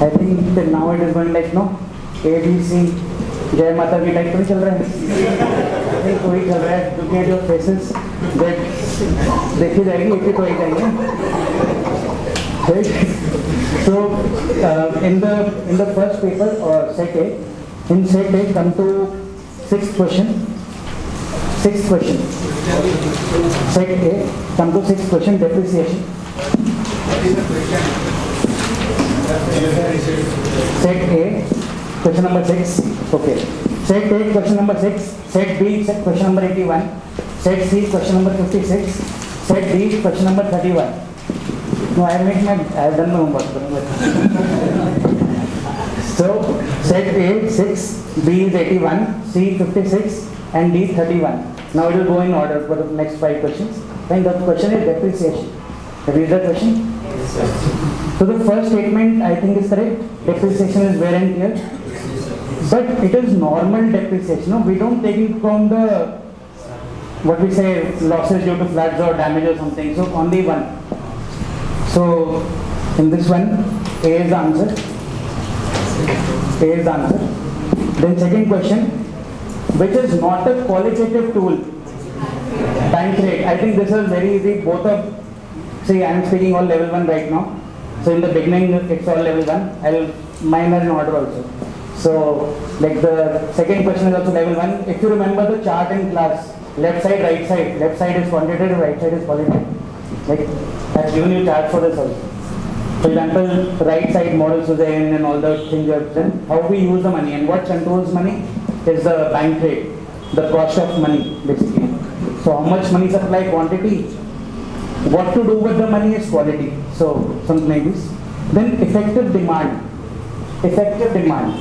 I think till now it is going like no A B C जय माता की type तो नहीं चल रहा है, नहीं कोई चल रहा है क्योंकि जो फेसेस देखी जाएगी एक ही तो एक आएंगे. So in the first paper or set A, in set A come to sixth question. Set A come to sixth question, depreciation. Set A question number 6. Okay. Set A question number 6. Set B question number 81. Set C question number 56. Set D question number 31. No, I have done my homework. So set A 6, B is 81, C 56, and D 31. Now it will go in order for the next 5 questions. And the question is depreciation. Have you read the question? Yes, sir. So the first statement I think is correct. Depreciation is wear and tear. But it is normal depreciation. No, we don't take it from the what we say losses due to floods or damage or something. So only one. So in this one, A is the answer. A is the answer. Then second question, which is not a qualitative tool? Bank rate. I think this is very easy. Both of, see, I am speaking all level 1 right now. So in the beginning, it's all level 1. Mine are in order also. So like the second question is also level 1. If you remember the chart in class, left side, right side. Left side is quantitative, right side is qualitative. Like I've given you chart for this also. For example, right side model Suzanne and all the things you have done. How we use the money and what controls money is the bank rate, the cost of money basically. So how much money supply, quantity. What to do with the money is quality. So something like this. Then effective demand. Effective demand.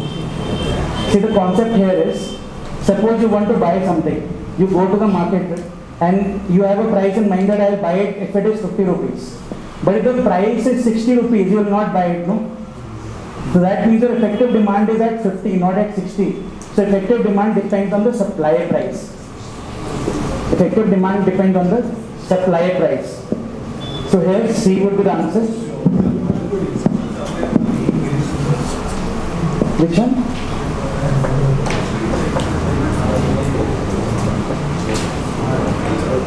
See, the concept here is, suppose you want to buy something. You go to the market and you have a price in mind that I will buy it if it is 50 rupees. But if the price is 60 rupees, you will not buy it, no? So that means your effective demand is at 50, not at 60. So effective demand depends on the supplier price. Effective demand depends on the supplier price. So here C would be the answer. Which one?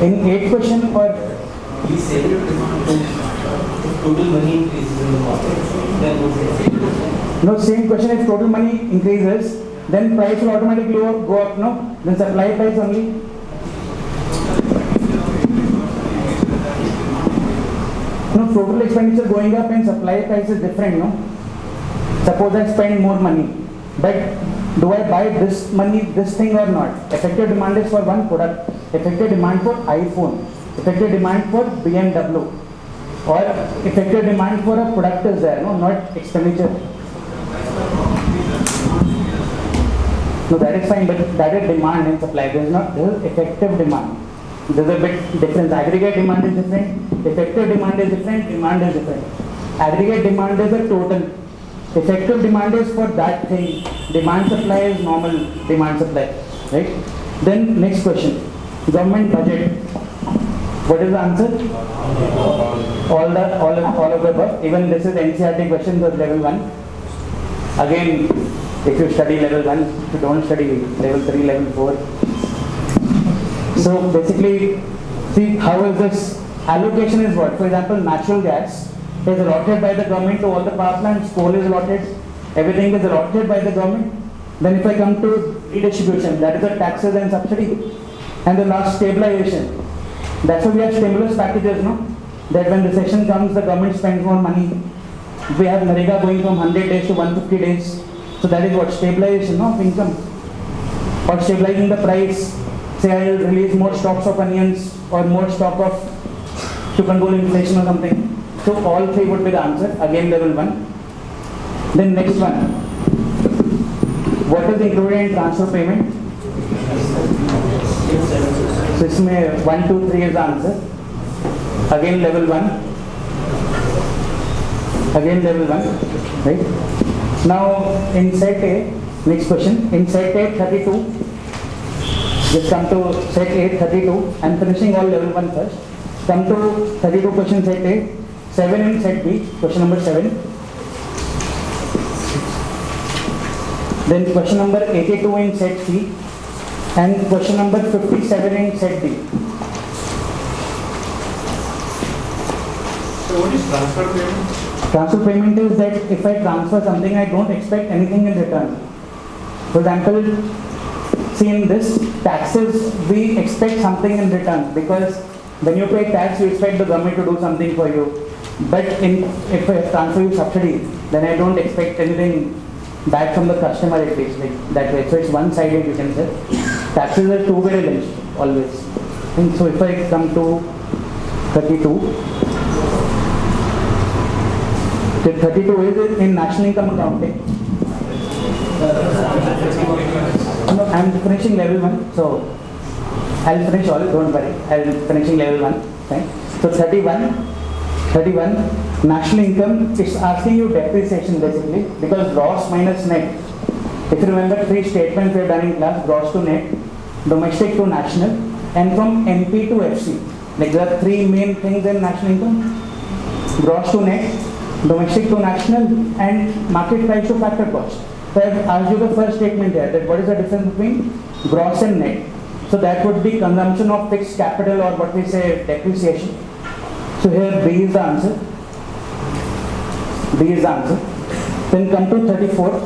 In 8th question or? Please say if total money increases in the market, then what? No, same question. If total money increases, then price will automatically go up, no? Then supply price only. No, total expenditure going up and supply price is different, no? Suppose I spend more money, but do I buy this thing or not? Effective demand is for one product. Effective demand for iPhone. Effective demand for BMW. Or effective demand for a product is there, no? Not expenditure. No, that is fine, but that is demand and supply. There is effective demand. There's a bit difference. Aggregate demand is different. Effective demand is different. Demand is different. Aggregate demand is a total. Effective demand is for that thing. Demand supply is normal demand supply, right? Then next question, government budget. What is the answer? All of the above. Even this is NCERT questions of level 1. Again, if you study level 1, if you don't study level 3, level 4. So basically, see how is this allocation is what? For example, natural gas is allotted by the government to all the power plants, coal is allotted, everything is allotted by the government. Then if I come to redistribution, that is the taxes and subsidy. And the last, stabilization. That's why we have stimulus packages, no? That when recession comes, the government spends more money. We have Narega going from 100 days to 150 days. So that is what? Stabilization, no? Of income. Or stabilizing the price. Say I will release more stocks of onions or more stock of to control inflation or something. So all three would be the answer. Again level 1. Then next one. What is included in transfer payment? So इसमें 1, 2, 3 is the answer. Again level 1. Again level 1. Right? Now in set A, next question. In set A 32. Just come to set A 32. I am finishing all level 1 first. Come to 32 question set A. 7 in set B. Question number 7. Then question number 82 in set C and question number 57 in set D. So what is transfer payment? Transfer payment is that if I transfer something, I don't expect anything in return. For example, see in this taxes, we expect something in return because when you pay tax, you expect the government to do something for you. But if I transfer you subsidy, then I don't expect anything back from the customer at least, like that way. So it's one-sided, you can say. Taxes are two-way relationship always. And so if I come to 32. The 32 is in national income accounting. No, I'm finishing level 1, so I'll finish all, don't worry. I'll finishing level 1. Right? So 31, national income is asking you depreciation basically because gross minus net. If you remember 3 statements we have done in class, gross to net, domestic to national, and from NP to FC. Like there are 3 main things in national income: gross to net, domestic to national, and market price to factor cost. So I have asked you the first statement here, that what is the difference between gross and net. So that would be consumption of fixed capital, or what we say depreciation. So here B is the answer. B is the answer. Then come to 34.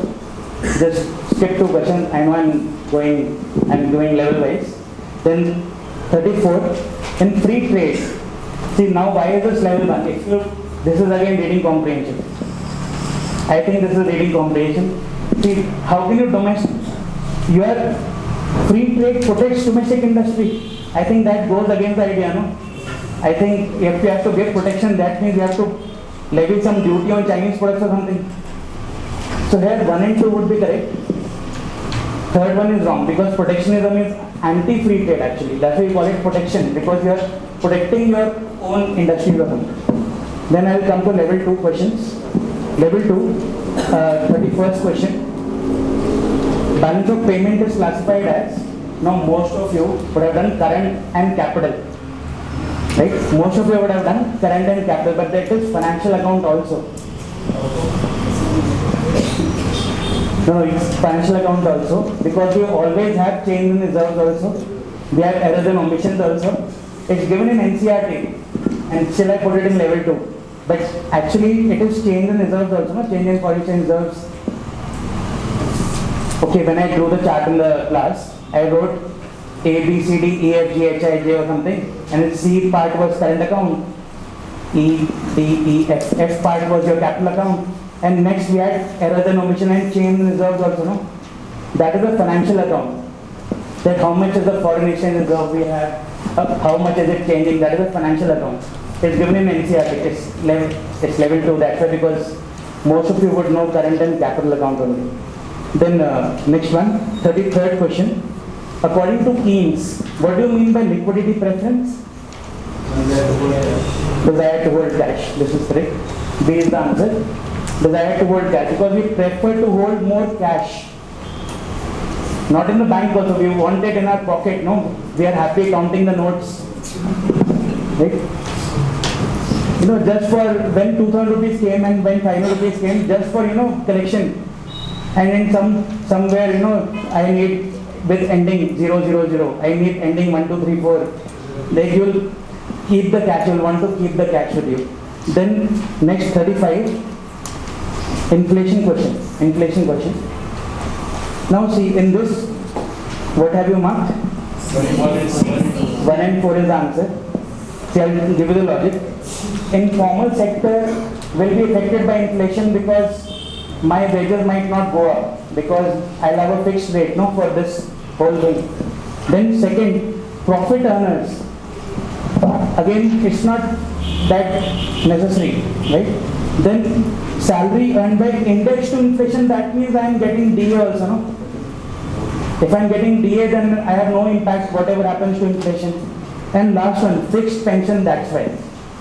Just skip 2 questions. I know I'm doing level wise. Then 34 in free trade. See now why is this level 1? This is again reading comprehension. I think this is reading comprehension. See, how can you your free trade protects domestic industry? I think that goes against the idea, no? I think if you have to give protection, that means you have to levy some duty on Chinese products or something. So here 1 and 2 would be correct. Third one is wrong because protectionism is anti-free trade actually. That's why we call it protection, because you are protecting your own industry or something. Then I will come to level 2 questions. Level 2, 31st question. Balance of payment is classified as, now most of you would have done current and capital. Right? Most of you would have done current and capital, but that is financial account also. No, it's financial account also, because we always have change in reserves also. We have errors and omissions also. It's given in NCRT, and still I put it in level 2. But actually it is change in reserves also, no? Change in foreign exchange reserves. Okay, when I drew the chart in the class, I wrote A, B, C, D, E, F, G, H, I, J or something, and the C part was current account, E, D, E, F, F part was your capital account, and next we had errors and omission and change in reserves also, no? That is a financial account. That how much is the foreign exchange reserve we have, how much is it changing, that is a financial account. It's given in NCRT, it's level 2, that's why, because most of you would know current and capital account only. Then next one, 33rd question. According to Keynes, what do you mean by liquidity preference? Desire to hold cash. This is correct. B is the answer. Desire to hold cash, because we prefer to hold more cash. Not in the bank also, we want it in our pocket, no? We are happy counting the notes. Right? You know, just for when 2000 rupees came and when 500 rupees came, just for, collection. And in somewhere, I need with ending 000, I need ending 1, 2, 3, 4. Like you'll keep the cash, you'll want to keep the cash with you. Then next 35, inflation question. Now see, in this, what have you marked? 1 and 4 is the answer. See, I'll give you the logic. Informal sector will be affected by inflation because my wages might not go up, because I'll have a fixed rate, no, for this whole thing. Then second, profit earners. Again, it's not that necessary, right? Then salary earned by index to inflation, that means I am getting DA also, no? If I am getting DA, then I have no impact whatever happens to inflation. And last one, fixed pension, that's why.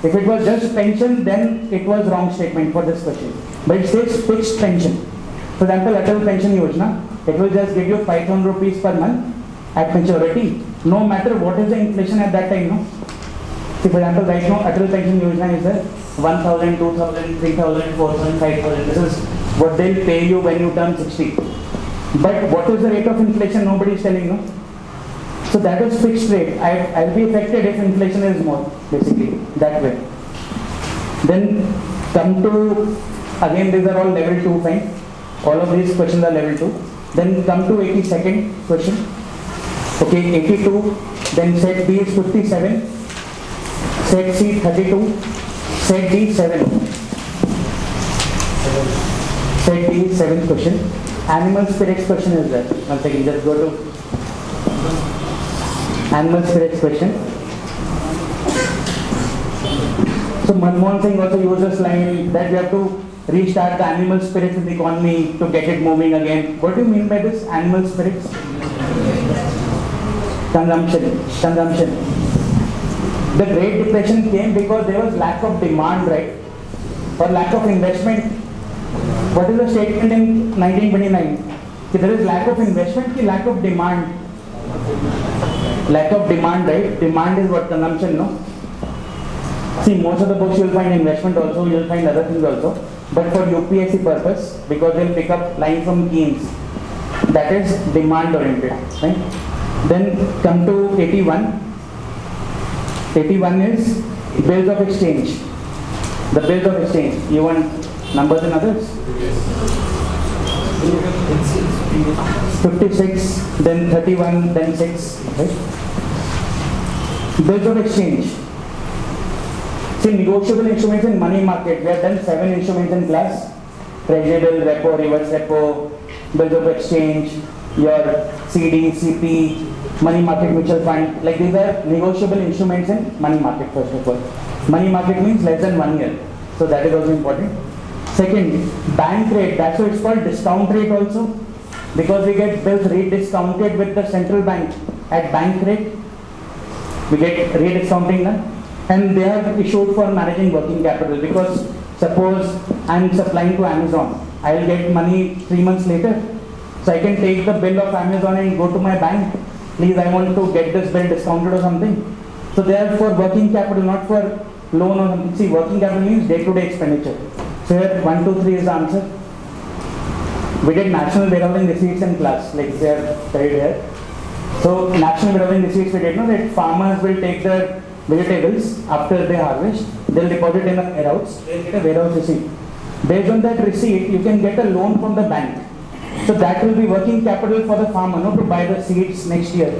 If it was just pension, then it was wrong statement for this question. But it says fixed pension. For example, Atal Pension Yojana, it will just give you 5,000 rupees per month at maturity, no matter what is the inflation at that time, no? See, for example, right now, Atal Pension Yojana is a 1,000, 2,000, 3,000, 4,000, 5,000. This is what they'll pay you when you turn 60. But what is the rate of inflation? Nobody is telling, no? So that is fixed rate. I'll be affected if inflation is more, basically, that way. Then come to, again these are all level 2, fine. All of these questions are level 2. Then come to 82nd question. Okay, 82, then set B is 57, set C 32, set D 7. Set D 7th question. Animal spirits question is there. One second, just go to animal spirits question. So Manmohan Singh also uses line that we have to restart the animal spirits in the economy to get it moving again. What do you mean by this animal spirits? Consumption. The Great Depression came because there was lack of demand, right? Or lack of investment. What is the statement in 1929? There is lack of investment, lack of demand. Lack of demand, right? Demand is what? Consumption, no? See, most of the books you'll find investment also, you'll find other things also. But for UPSC purpose, because they'll pick up lines from Keynes, that is demand oriented, right? Then come to 81. 81 is bills of exchange. The bills of exchange. You want numbers and others? 56, then 31, then 6, right? Bills of exchange. See, negotiable instruments in money market. We have done 7 instruments in class. Treasury bill, repo, reverse repo, bills of exchange, your CD, CP, money market mutual fund. Like these are negotiable instruments in money market, first of all. Money market means less than 1 year. So that is also important. Second, bank rate. That's why it's called discount rate also. Because we get bills rate discounted with the central bank at bank rate. We get rate discounting done. And they are issued for managing working capital, because suppose I am supplying to Amazon, I will get money 3 months later. So I can take the bill of Amazon and go to my bank. Please, I want to get this bill discounted or something. So they are for working capital, not for loan or something. See, working capital means day-to-day expenditure. So here 1, 2, 3 is the answer. We did national warehousing receipts in class, like they are right here. So national warehousing receipts we did know that farmers will take their vegetables after they harvest, they'll deposit in a warehouse, they'll get a warehouse receipt. Based on that receipt, you can get a loan from the bank. So that will be working capital for the farmer, no, to buy the seeds next year.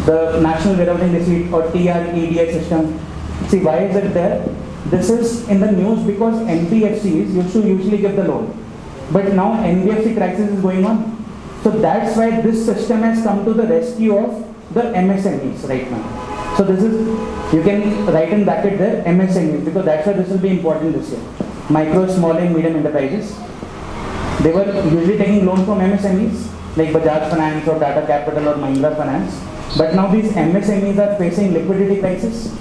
The national warehousing receipt or TREDS system. See, why is it there? This is in the news because NBFCs used to usually give the loan. But now NBFC crisis is going on. So that's why this system has come to the rescue of the MSMEs right now. So this is, you can write in bracket there, MSMEs, because that's why this will be important this year. Micro, small and medium enterprises. They were usually taking loans from MSMEs, like Bajaj Finance or Tata Capital or Mahindra Finance. But now these MSMEs are facing liquidity crisis,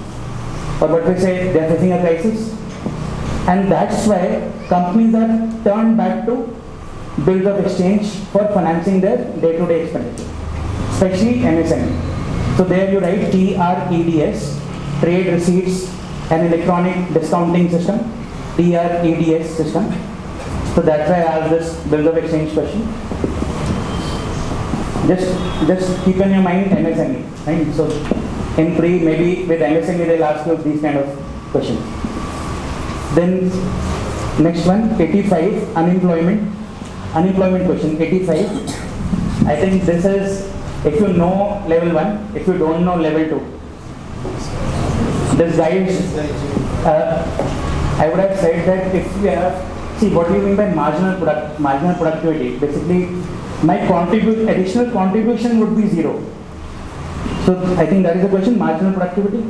or what we say, they are facing a crisis. And that's why companies are turned back to bills of exchange for financing their day-to-day expenditure, especially MSME. So there you write TREDS, trade receipts and electronic discounting system, TREDS system. So that's why I asked this bills of exchange question. Just keep in your mind MSME, right? So in pre, maybe with MSME they'll ask you these kind of questions. Then next one, 85, unemployment question, 85. I think this is, if you know level 1, if you don't know level 2. This guide, I would have said that if we have, see what do you mean by marginal productivity? Basically, my additional contribution would be 0. So I think that is the question, marginal productivity.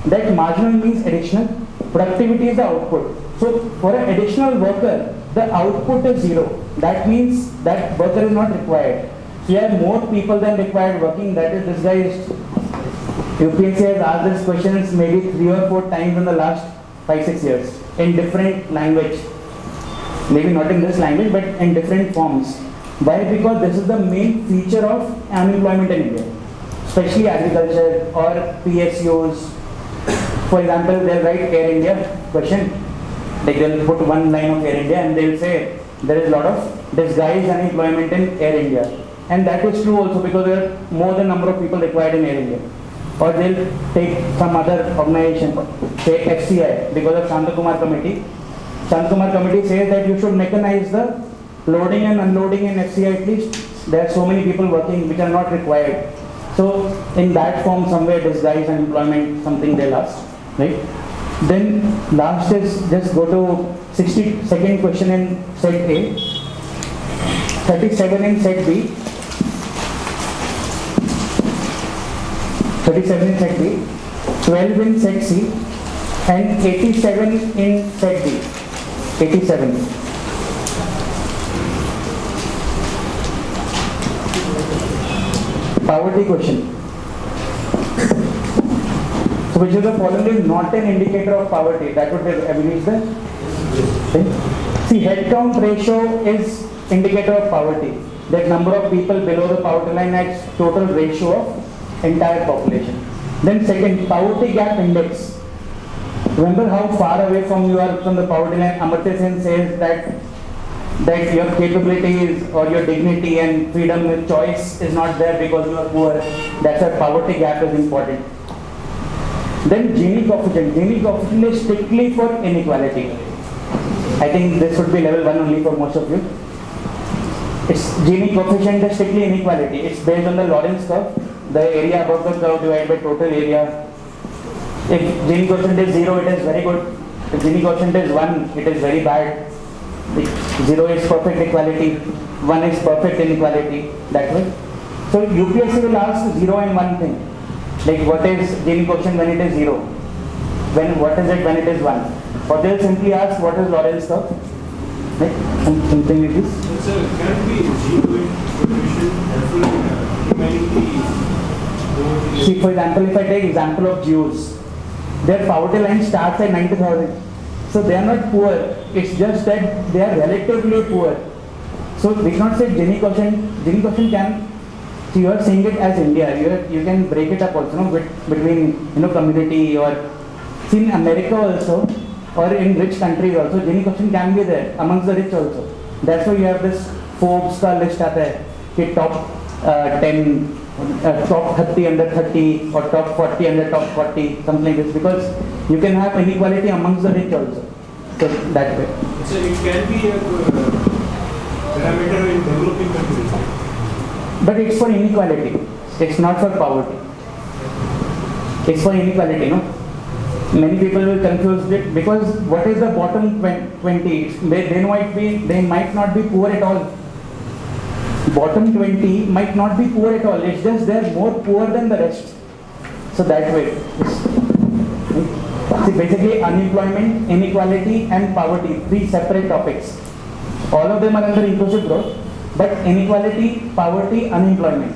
That marginal means additional, productivity is the output. So for an additional worker, the output is 0. That means that worker is not required. So you have more people than required working. That is, this guy is, UPSC has asked these questions maybe 3 or 4 times in the last 5-6 years in different language. Maybe not in this language, but in different forms. Why? Because this is the main feature of unemployment in India, especially agriculture or PSUs. For example, they'll write Air India question. Like they'll put one line of Air India and they'll say there is a lot of disguised unemployment in Air India. And that is true also because there are more than number of people required in Air India. Or they'll take some other organization, say FCI, because of Shantakumar committee. Shantakumar committee says that you should mechanize the loading and unloading in FCI at least. There are so many people working which are not required. So in that form, somewhere disguised unemployment, something they'll ask, right? Then last is just go to 62nd question in set A, 37 in set B, 37 in set B, 12 in set C, and 87 in set D. 87. Poverty question. So which of the following is not an indicator of poverty? That would be evidence there. See, head count ratio is indicator of poverty. That number of people below the poverty line as total ratio of entire population. Then second, poverty gap index. Remember how far away from you are from the poverty line. Amartya Sen says that your capabilities or your dignity and freedom and choice is not there because you are poor. That's why poverty gap is important. Then Gini coefficient. Gini coefficient is strictly for inequality. I think this would be level 1 only for most of you. It's Gini coefficient is strictly inequality. It's based on the Lorentz curve. The area above the curve divided by total area. If Gini coefficient is 0, it is very good. If Gini coefficient is 1, it is very bad. 0 is perfect equality, 1 is perfect inequality, that way. So UPSC will ask 0 and 1 thing. Like what is Gini coefficient when it is 0? What is it when it is 1? Or they'll simply ask what is Lorentz curve? Right? Something like this. Sir, can it be Gini coefficient helpful in humanity? See, for example, if I take example of Jews, their poverty line starts at 90,000. So they are not poor, it's just that they are relatively poor. So we cannot say Gini coefficient can, so you are saying it as India, you can break it up also, between community or, see in America also, or in rich countries also, Gini coefficient can be there, amongst the rich also. That's why you have this Forbes ka list aata hai, top 10, top 30 under 30 or top 40 under top 40, something like this, because you can have inequality amongst the rich also. So that way. So it can be a parameter in developing countries. But it's for inequality. It's not for poverty. It's for inequality, no? Many people will confuse it because what is the bottom 20? They might not be poor at all. Bottom 20 might not be poor at all. It's just they're more poor than the rest. So that way. See, basically unemployment, inequality and poverty, 3 separate topics. All of them are under inclusive growth, but inequality, poverty, unemployment.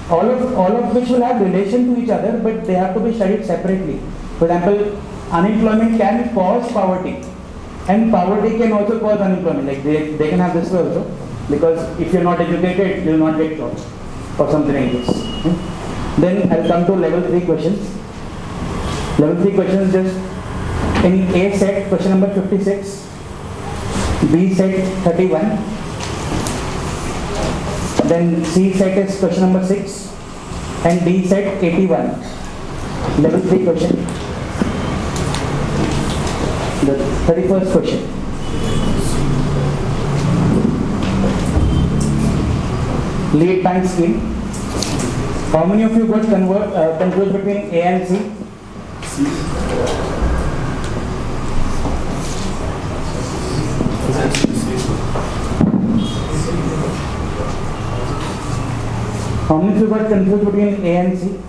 All of which will have relation to each other, but they have to be studied separately. For example, unemployment can cause poverty and poverty can also cause unemployment. Like they can have this way also, because if you're not educated, you will not get jobs or something like this. Then I'll come to level 3 questions. Level 3 questions just in A set, question number 56, B set 31, then C set is question number 6, and D set 81. Level 3 question. The 31st question. Lead bank scheme. How many of you got confused between A and C? How many of you got confused between A and C?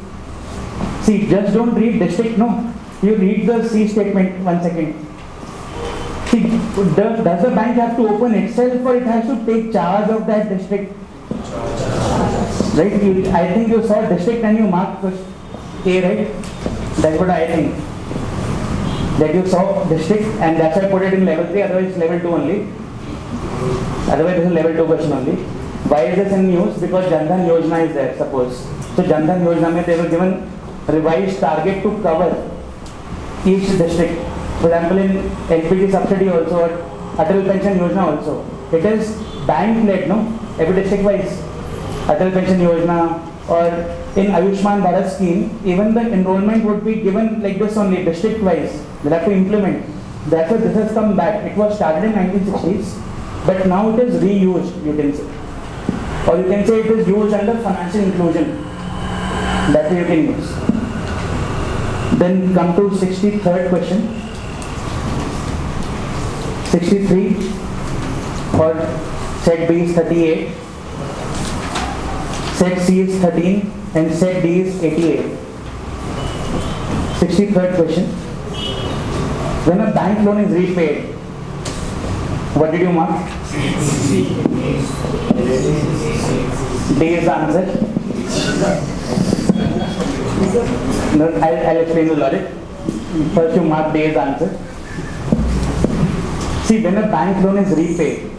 See, just don't read district, no. You read the C statement, 1 second. See, does the bank have to open itself or it has to take charge of that district? Right? I think you saw district and you marked first A, right? That's what I think. That you saw district and that's why I put it in level 3, otherwise it's level 2 only. Otherwise this is level 2 question only. Why is this in news? Because Jan Dhan Yojana is there, suppose. So Jan Dhan Yojana, they were given revised target to cover each district. For example, in LPG subsidy also, or Atal Pension Yojana also, it is bank led, no? Every district wise. Atal Pension Yojana or in Ayushman Bharat scheme, even the enrollment would be given like this only, district wise. They'll have to implement. That's why this has come back. It was started in 1960s, but now it is reused, you can say. Or you can say it is used under financial inclusion. That way you can use. Then come to 63rd question. 63 or set B is 38, set C is 13 and set D is 88. 63rd question. When a bank loan is repaid, what did you mark? D is the answer. No, I'll explain the logic. First you mark D as the answer. See, when a bank loan is repaid,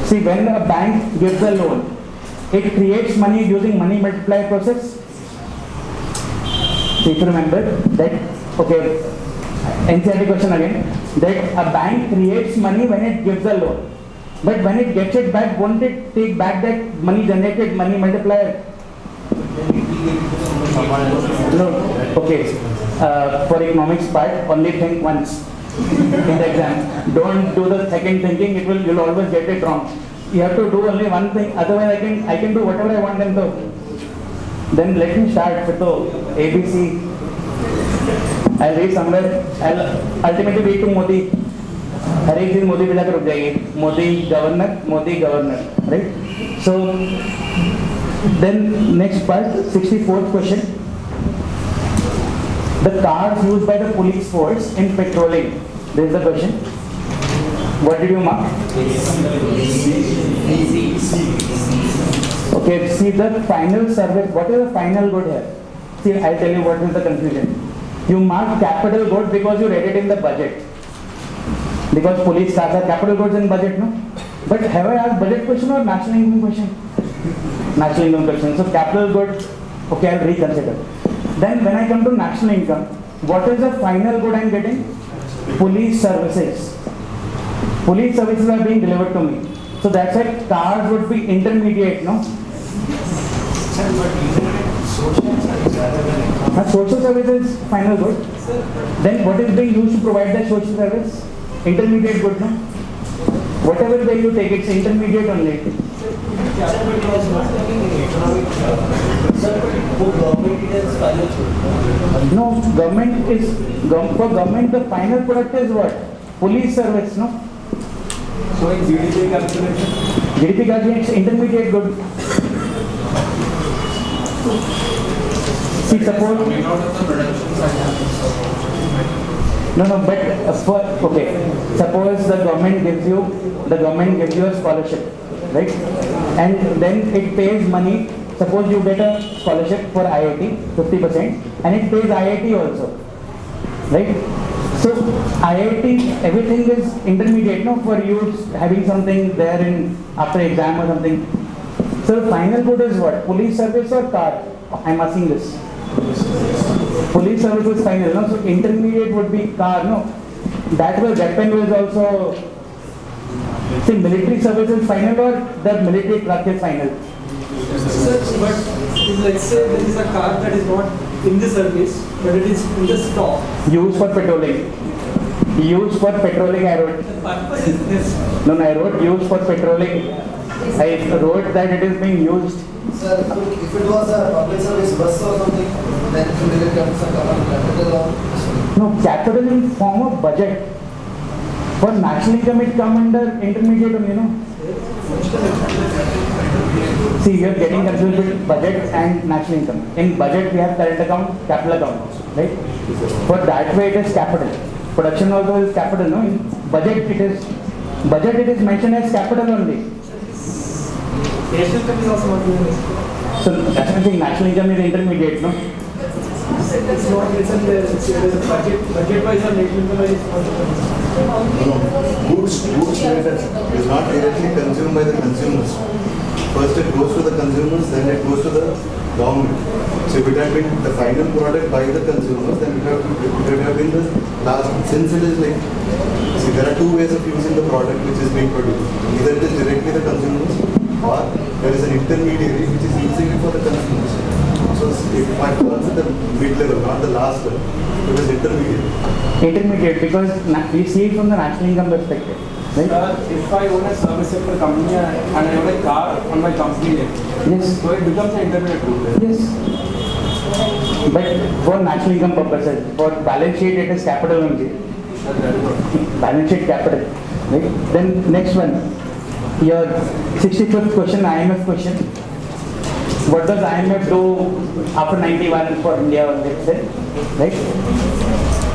see, when a bank gives a loan, it creates money using money multiplier process. See, if you remember that, okay, NCERT question again, that a bank creates money when it gives a loan. But when it gets it back, won't it take back that money generated, money multiplier? No, okay. For economics part, only think once in the exam. Don't do the second thinking, you'll always get it wrong. You have to do only one thing, otherwise I can do whatever I want them to. Then let me start with the ABC. I'll read somewhere, I'll ultimately read to Modi. हर एक दिन मोदी पे जाकर रुक जाएगी. Modi governor, right? So then next part, 64th question. The cars used by the police force in patrolling. This is the question. What did you mark? Okay, see the final service. What is the final good here? See, I'll tell you what is the confusion. You mark capital good because you read it in the budget. Because police cars are capital goods in budget, no? But have I asked budget question or national income question? National income question. So capital good, okay, I'll reconsider. Then when I come to national income, what is the final good I'm getting? Police services. Police services are being delivered to me. So that's why cars would be intermediate, no? Social services final good. Then what is being used to provide the social service? Intermediate good, no? Whatever way you take, it's intermediate only. No, government is, for government the final product is what? Police service, no? So in GDP calculation? GDP calculation is intermediate good. See, suppose... No, but okay. Suppose the government gives you a scholarship, right? And then it pays money. Suppose you get a scholarship for IIT, 50%, and it pays IIT also, right? So IIT, everything is intermediate, no? For you having something there in after exam or something. So final good is what? Police service or car? I'm asking this. Police service is final, no? So intermediate would be car, no? That way weapon is also, see, military service is final or the military truck is final? But let's say there is a car that is not in the service, but it is in the stock. Used for patrolling. Used for patrolling, I wrote. The purpose is this. No, I wrote used for patrolling. I wrote that it is being used. Sir, if it was a public service bus or something, then it will comes under capital or... No, capital in form of budget. For national income it come under intermediate only, you know. See, you are getting confused with budget and national income. In budget we have current account, capital account, right? For that way it is capital. Production also is capital, no? In budget it is mentioned as capital only. National income is also not doing this. So that's why I'm saying national income is intermediate, no? It's not written there. There is a budget wise or national income is not. Goods is not directly consumed by the consumers. First it goes to the consumers, then it goes to the government. So if it had been the final product by the consumers, then it would have been the last, since it is like, see there are two ways of using the product which is being produced. Either it is directly the consumers or there is an intermediary which is using it for the consumers. So it might falls at the mid level, not the last level. It is intermediate. Intermediate, because we see it from the national income perspective. Right? If I own a service sector company and I own a car on my company name, Yes. so it becomes an intermediate route. Yes. But for national income purposes, for balance sheet it is capital only. Balance sheet capital. Right? Then next one, your 65th question, IMF question. What does IMF do after 91 for India, let's say? Right?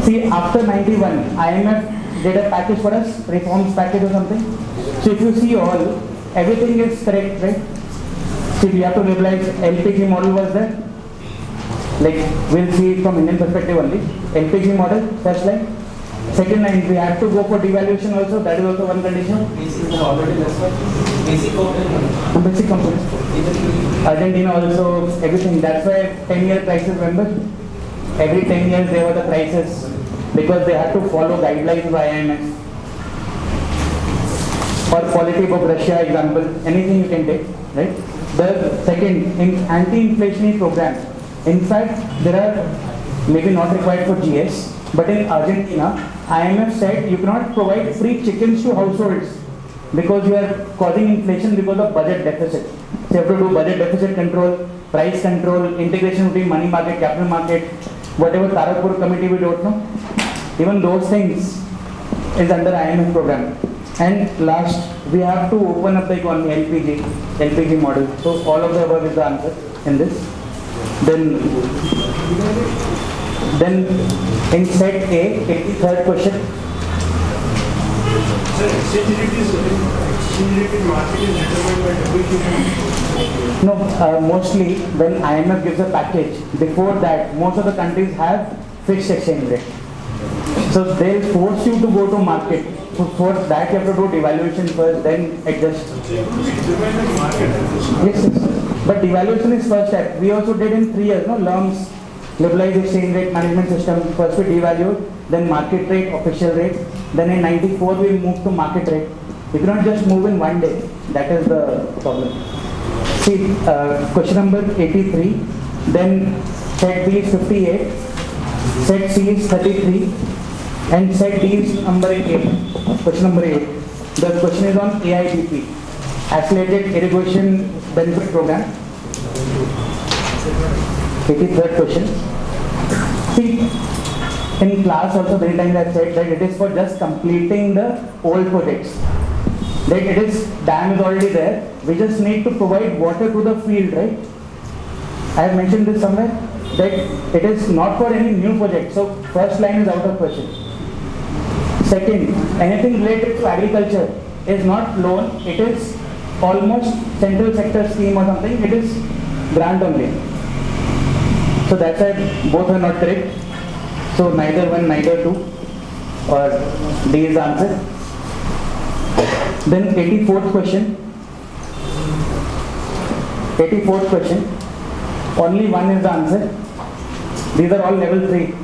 See, after 91, IMF did a package for us, reforms package or something. So if you see all, everything is correct, right? See, we have to realize LPG model was there. Like, we'll see it from Indian perspective only. LPG model, first line. Second line, we have to go for devaluation also, that is also one condition. Basic is already less than basic component. Basic components. Argentina also, everything. That's why 10-year crisis, remember? Every 10 years there were the crisis because they had to follow guidelines by IMF. Or quality of Russia example, anything you can take, right? The second, in anti-inflationary program. In fact, there are maybe not required for GS, but in Argentina, IMF said you cannot provide free chickens to households because you are causing inflation because of budget deficit. So you have to do budget deficit control, price control, integration between money market, capital market, whatever Tarapur committee we don't know. Even those things is under IMF program. And last, we have to open up the economy, LPG model. So all of the above is the answer in this. Then in set A, 83rd question. Sir, exchange rate in market is determined by WTO. No, mostly when IMF gives a package, before that, most of the countries have fixed exchange rate. So they'll force you to go to market. So for that you have to do devaluation first, then adjust. Yes. But devaluation is first step. We also did in 3 years, no? LUMS, liberalized exchange rate management system. First we devalued, then market rate, official rate. Then in 94 we moved to market rate. You cannot just move in one day. That is the problem. See, question number 83. Then set B is 58. Set C is 33. And set D is number 8. Question number 8. The question is on AIBP. Accelerated Irrigation Benefit Program. 83rd question. See, in class also many times I have said that it is for just completing the old projects. That it is, dam is already there. We just need to provide water to the field, right? I have mentioned this somewhere, that it is not for any new project. So first line is out of question. Second, anything related to agriculture is not loan, it is almost central sector scheme or something, it is grant only. So that's why both are not correct. So neither one, neither two, or D is the answer. Then 84th question. 84th question. Only one is the answer. These are all level 3.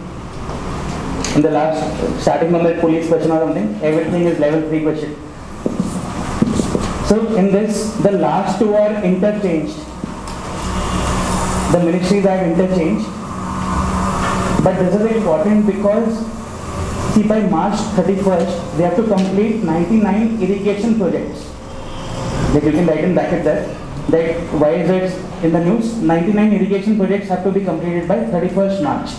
In the last, starting from the police question or something, everything is level 3 question. So in this, the last two are interchanged. The ministries have interchanged. But this is important because, see, by March 31st, they have to complete 99 irrigation projects. Like you can write in bracket there. That why is it in the news? 99 irrigation projects have to be completed by 31st March.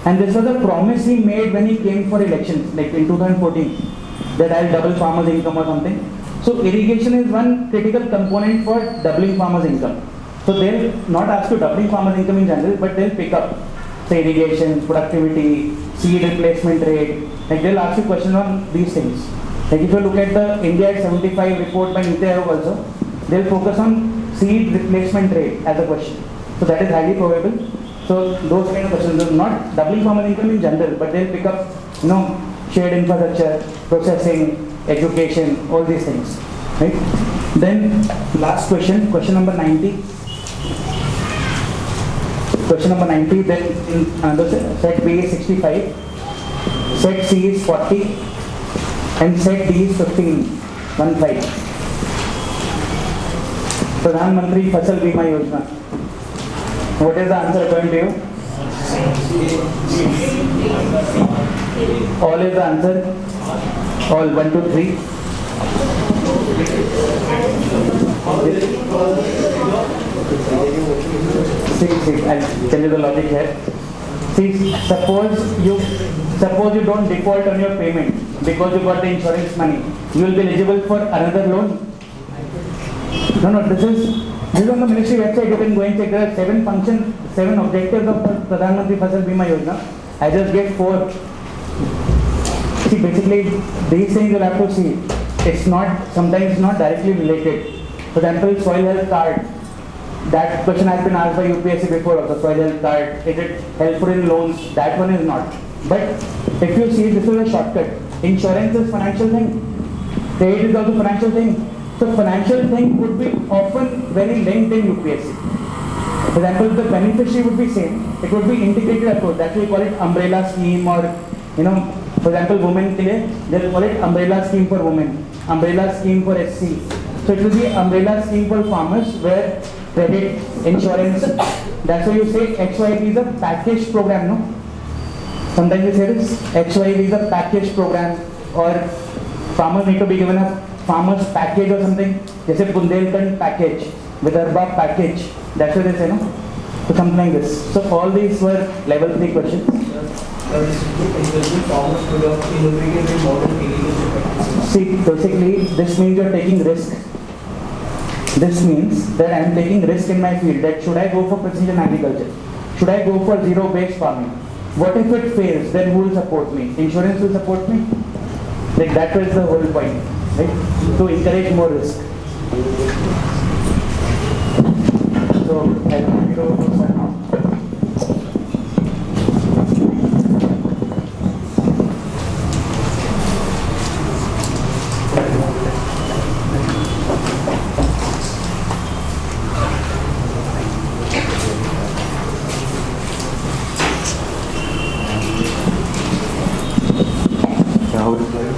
And this was a promise he made when he came for elections, like in 2014, that I'll double farmers' income or something. So irrigation is one critical component for doubling farmers' income. So they'll not ask to doubling farmers' income in general, but they'll pick up, say, irrigation, productivity, seed replacement rate. Like they'll ask you questions on these things. Like if you look at the India at 75 report by Niti Aayog also, they'll focus on seed replacement rate as a question. So that is highly probable. So those kind of questions, not doubling farmer income in general, but they'll pick up, shared infrastructure, processing, education, all these things, right? Then last question, question number 90. Question number 90, then in set B is 65, set C is 40, and set D is 15. Pradhan Mantri Fasal Bima Yojana. What is the answer according to you? All is the answer. All 1, 2, 3. See, I'll tell you the logic here. See, suppose you don't default on your payment because you got the insurance money. You will be eligible for another loan. No, this is on the ministry website. You can go and check. There are 7 objectives of Pradhan Mantri Fasal Bima Yojana. I just get 4. See, basically, these things you'll have to see. It's sometimes not directly related. For example, soil health card. That question has been asked by UPSC before also. Soil health card. Is it helpful in loans? That one is not. But if you see, this is a shortcut. Insurance is financial thing. Trade is also financial thing. So financial thing would be often very linked in UPSC. For example, the beneficiary would be same. It would be integrated approach. That's why we call it umbrella scheme, or for example, women ke liye, they'll call it umbrella scheme for women, umbrella scheme for SC. So it will be umbrella scheme for farmers where credit, insurance. That's why you say XYZ is a package program, no? Sometimes you say this, XYZ is a package program, or farmers need to be given a farmers package or something. Just a Bundelkhand package, Vidarbha package. That's what they say, no? So something like this. So all these were level 3 questions. See, basically, this means you're taking risk. This means that I'm taking risk in my field. That should I go for precision agriculture? Should I go for zero-based farming? What if it fails? Then who will support me? Insurance will support me? Like that was the whole point, right? To encourage more risk. So I want to go now. How is life?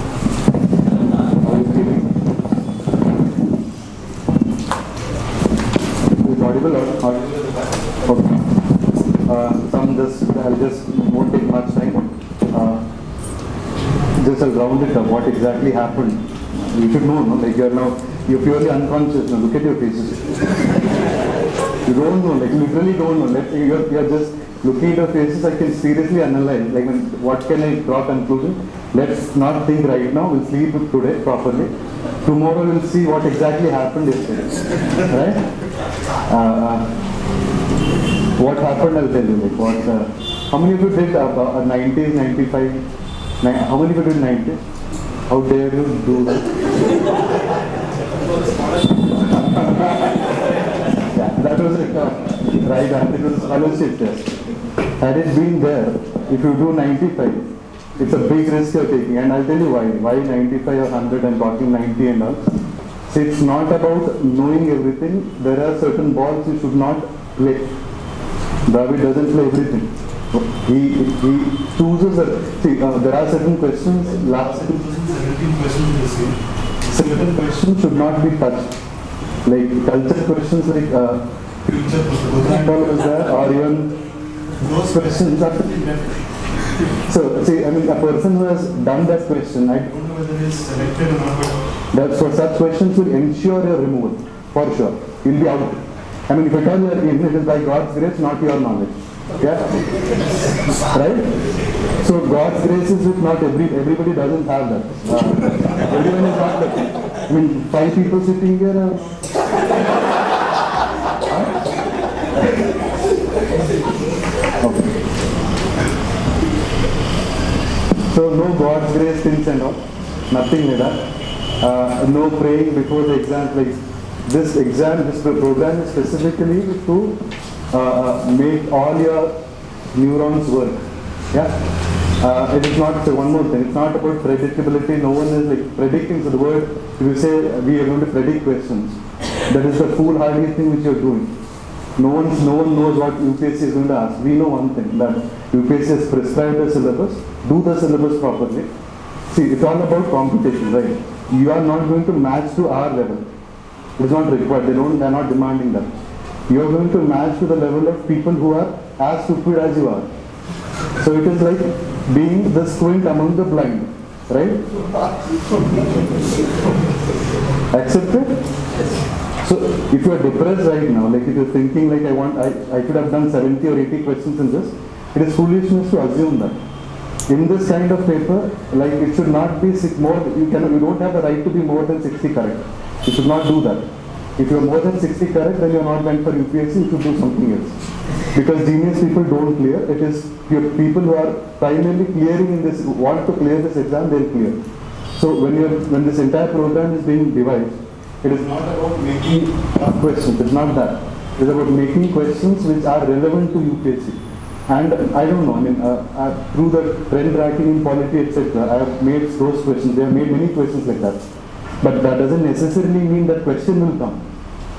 How is feeling? Is it audible or audible? Okay. I'll just won't take much time. Just I'll round it up. What exactly happened? You should know, no? Like you're purely unconscious. Now look at your faces. You don't know, like literally don't know. Like you're just looking at your faces. I can seriously analyze. Like what can I draw conclusion? Let's not think right now. We'll sleep today properly. Tomorrow we'll see what exactly happened yesterday. Right? What happened? I'll tell you. Like how many of you did 90s, 95? How many of you did 90s? How dare you do that? Yeah, that was it. Right answer. It was a scholarship test. Had it been there, if you do 95, it's a big risk you're taking, and I'll tell you why. Why 95 or 100 and talking 90 and all. See, it's not about knowing everything. There are certain balls you should not play. David doesn't play everything. He chooses. There are certain questions. Last 17 questions the same. certain questions should not be touched. Like culture questions, like Future football was there, or even those questions are. So, see, I mean, a person who has done that question, I don't know whether it's selected or not, but that for such questions will ensure your removal, for sure. You'll be out. I mean, if at all you are in, it is by God's grace, not your knowledge. Yeah? Right? So God's grace is with not everybody doesn't have that. Everyone is not lucky. I mean, 5 people sitting here. Okay. So no God's grace things and all, nothing like that. No praying before the exam. Like this program is specifically to make all your neurons work. Yeah. It is not, so one more thing, it's not about predictability. No one is like predicting. So the word, if you say we are going to predict questions, that is the foolhardy thing which you are doing. No one knows what UPSC is going to ask. We know one thing, that UPSC has prescribed a syllabus. Do the syllabus properly. See, it's all about competition, right? You are not going to match to our level. It is not required. They are not demanding that. You are going to match to the level of people who are as stupid as you are. So it is like being the squint among the blind, right? Accepted? So if you are depressed right now, like if you are thinking like I could have done 70 or 80 questions in this, it is foolishness to assume that. In this kind of paper, like it should not be you don't have the right to be more than 60 correct. You should not do that. If you are more than 60 correct, then you are not meant for UPSC, you should do something else. Because genius people don't clear. It is people who are primarily clearing in this, who want to clear this exam, they'll clear. So when this entire program is being devised, it is not about making questions, it's not that. It is about making questions which are relevant to UPSC. And I don't know, through the trend tracking in polity, etc., I have made those questions, they have made many questions like that. But that doesn't necessarily mean that question will come.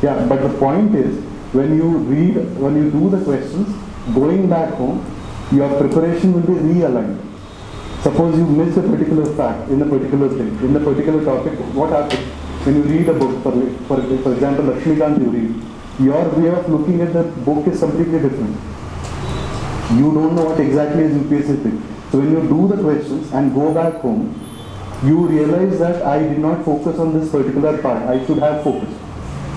Yeah, but the point is, when you do the questions, going back home, your preparation will be realigned. Suppose you miss a particular fact in a particular thing, in a particular topic, what happens? When you read a book, for example, Lakshmikant you read, your way of looking at the book is completely different. You don't know what exactly is UPSC thing. So when you do the questions and go back home, you realize that I did not focus on this particular part, I should have focused.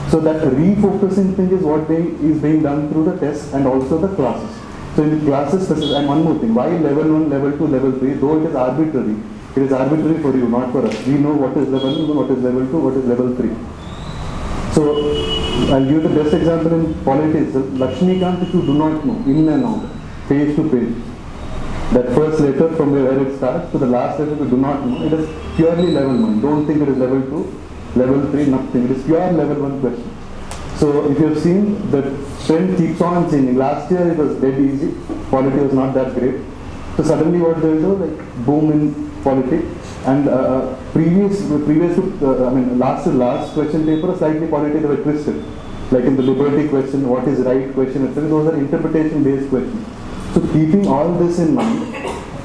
So that refocusing thing is what is being done through the tests and also the classes. So in the classes, and one more thing, why level 1, level 2, level 3, though it is arbitrary for you, not for us. We know what is level 1, what is level 2, what is level 3. So I'll give the best example in politics. Lakshmikant, if you do not know, in and out, page to page, that first letter from where it starts to the last letter you do not know, it is purely level 1. Don't think it is level 2, level 3, nothing. It is pure level 1 question. So if you have seen, the trend keeps on changing. Last year it was dead easy, polity was not that great. So suddenly what they do, like boom in polity. And previous to, last question paper, slightly polity they were twisted. Like in the liberty question, what is right question, etc. Those are interpretation based questions. So keeping all this in mind,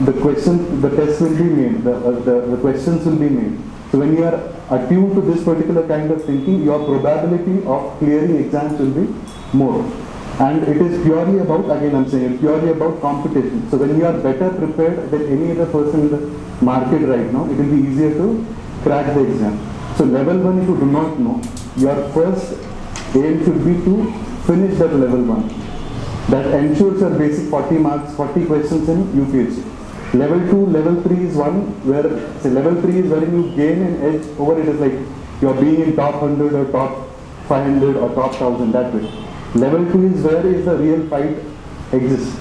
the test will be made, the questions will be made. So when you are attuned to this particular kind of thinking, your probability of clearing exams will be more. And it is purely about, again I'm saying, it's purely about competition. So when you are better prepared than any other person in the market right now, it will be easier to crack the exam. So level 1, if you do not know, your first aim should be to finish that level 1. That ensures your basic 40 marks, 40 questions in UPSC. Level 2, level 3 is one where, say level 3 is wherein you gain an edge over it, is like you are being in top 100 or top 500 or top 1000, that way. Level 2 is where is the real fight exists.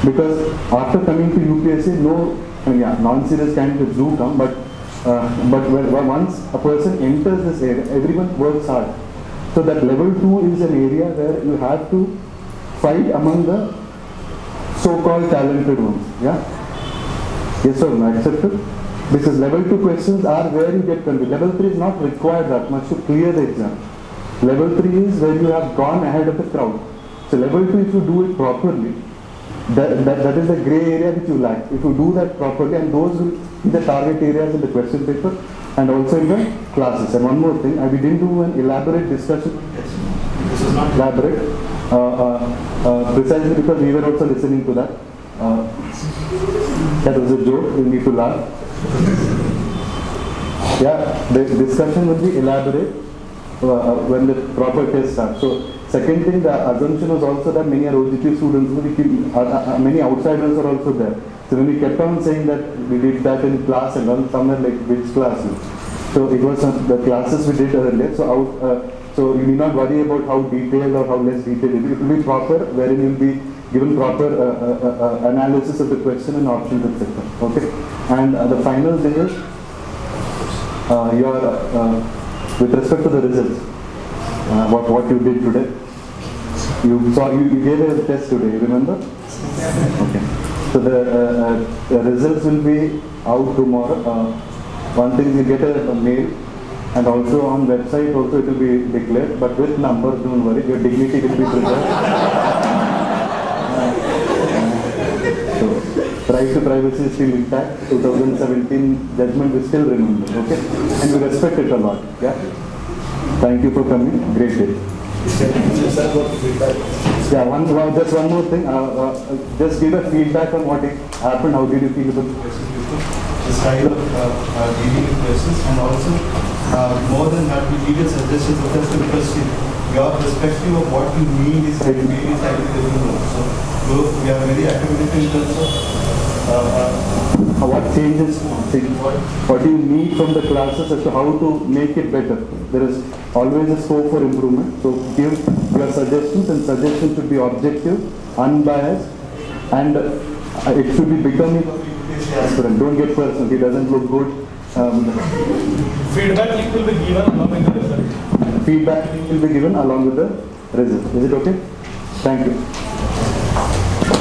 Because after coming to UPSC, non-serious candidates do come, but once a person enters this area, everyone works hard. So that level 2 is an area where you have to fight among the so-called talented ones. Yeah? Yes or no? Accepted? Because level 2 questions are where you get confused. Level 3 is not required that much to clear the exam. Level 3 is where you have gone ahead of the crowd. So level 2, if you do it properly, that is the grey area which you lack. If you do that properly, and those will be the target areas in the question paper and also in the classes. And one more thing, we didn't do an elaborate discussion. This is not elaborate, precisely because we were also listening to that. That was a joke, we need to laugh. Yeah, the discussion will be elaborate when the proper test starts. So, second thing, the assumption was also that many are OGT students, many outsiders are also there. So when we kept on saying that we did that in class and learned somewhere like which classes. So it was the classes we did earlier. So you need not worry about how detailed or how less detailed it will be. It will be proper, wherein you will be given proper analysis of the question and options, etc. Okay. And the final thing is with respect to the results. What you did today. You gave a test today, you remember? Okay. So the results will be out tomorrow. One thing, you get a mail And also on website also it will be declared, but with numbers, don't worry, your dignity will be preserved. So, right to privacy is still intact. 2017 judgment we still remember, okay? And we respect it a lot, yeah? Thank you for coming, great day. Yeah, just one more thing, just give a feedback on what happened, how did you feel about The style of dealing with questions, and also more than that, we need a suggestion just because your perspective of what you need is maybe slightly different. So we are very academic in terms of what changes, what do you need from the classes as to how to make it better. There is always a scope for improvement. So give your suggestions, and suggestions should be objective, unbiased, and it should be becoming aspirant. Don't get personal, he doesn't look good. Feedback link will be given along with the result. Feedback will be given along with the result. Is it okay? Thank you.